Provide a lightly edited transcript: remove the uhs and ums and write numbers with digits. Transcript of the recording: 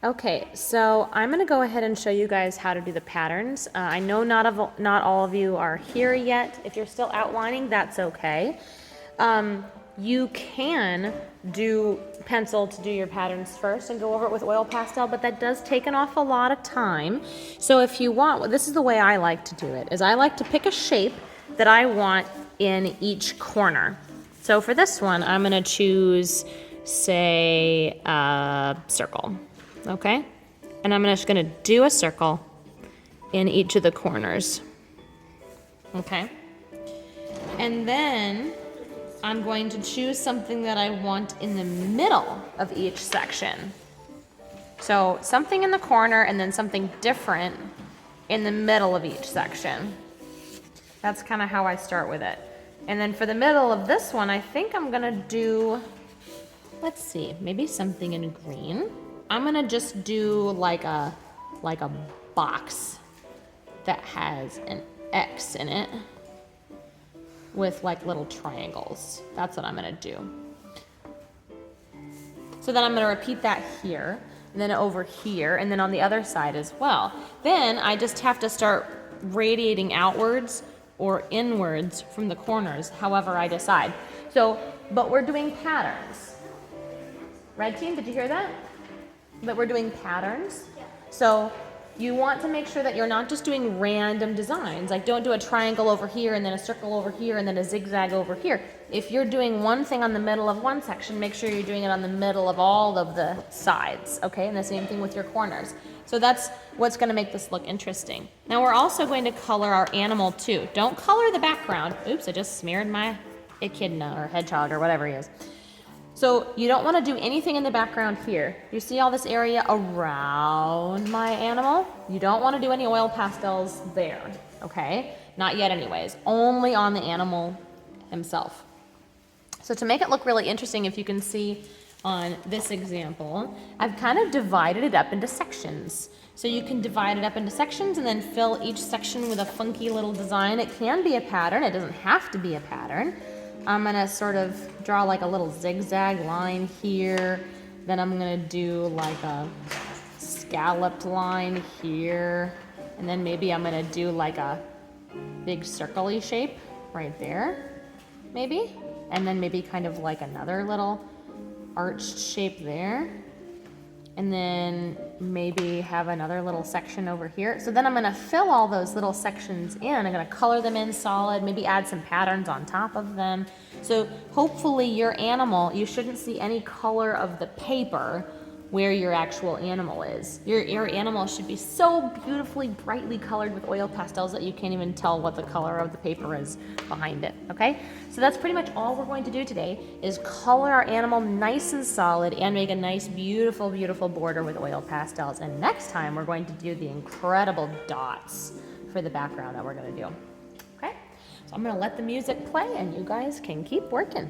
Okay, so I'm going to go ahead and show you guys how to do the patterns. I know not all of you are here yet. If you're still outlining, that's okay. You can do pencil to do your patterns first and go over it with oil pastel, but that does take an awful lot of time. So if you want, this is the way I like to do it, is I like to pick a shape that I want in each corner. So for this one, I'm going to choose, say, a circle. Okay? And I'm just gonna do a circle in each of the corners. Okay? And then I'm going to choose something that I want in the middle of each section. So something in the corner and then something different in the middle of each section. That's kind of how I start with it. And then for the middle of this one, I think I'm gonna do, let's see, maybe something in green. I'm gonna just do like a box that has an X in it with like little triangles. That's what I'm gonna do. So then I'm gonna repeat that here, and then over here, and then on the other side as well. Then I just have to start radiating outwards or inwards from the corners, however I decide. So, but we're doing patterns. Red team, did you hear that? That we're doing patterns. So you want to make sure that you're not just doing random designs. Like don't do a triangle over here and then a circle over here and then a zigzag over here. If you're doing one thing on the middle of one section, make sure you're doing it on the middle of all of the sides, okay? And the same thing with your corners. So that's what's gonna make this look interesting. Now we're also going to color our animal too. Don't color the background. Oops, I just smeared my echidna or hedgehog or whatever he is. So you don't want to do anything in the background here. You see all this area around my animal? You don't want to do any oil pastels there, okay? Not yet anyways, only on the animal himself. So to make it look really interesting, if you can see on this example, I've kind of divided it up into sections. So you can divide it up into sections and then fill each section with a funky little design. It can be a pattern, it doesn't have to be a pattern. I'm gonna sort of draw like a little zigzag line here. Then I'm gonna do like a scalloped line here. And then maybe I'm gonna do like a big circle-y shape right there, maybe. And then maybe kind of like another little arched shape there. And then maybe have another little section over here. So then I'm gonna fill all those little sections in. I'm gonna color them in solid, maybe add some patterns on top of them. So hopefully your animal, you shouldn't see any color of the paper where your actual animal is. Your animal should be so beautifully, brightly colored with oil pastels that you can't even tell what the color of the paper is behind it, okay? So that's pretty much all we're going to do today is color our animal nice and solid and make a nice, beautiful, beautiful border with oil pastels. And next time we're going to do the incredible dots for the background that we're gonna do, okay? So I'm gonna let the music play and you guys can keep working.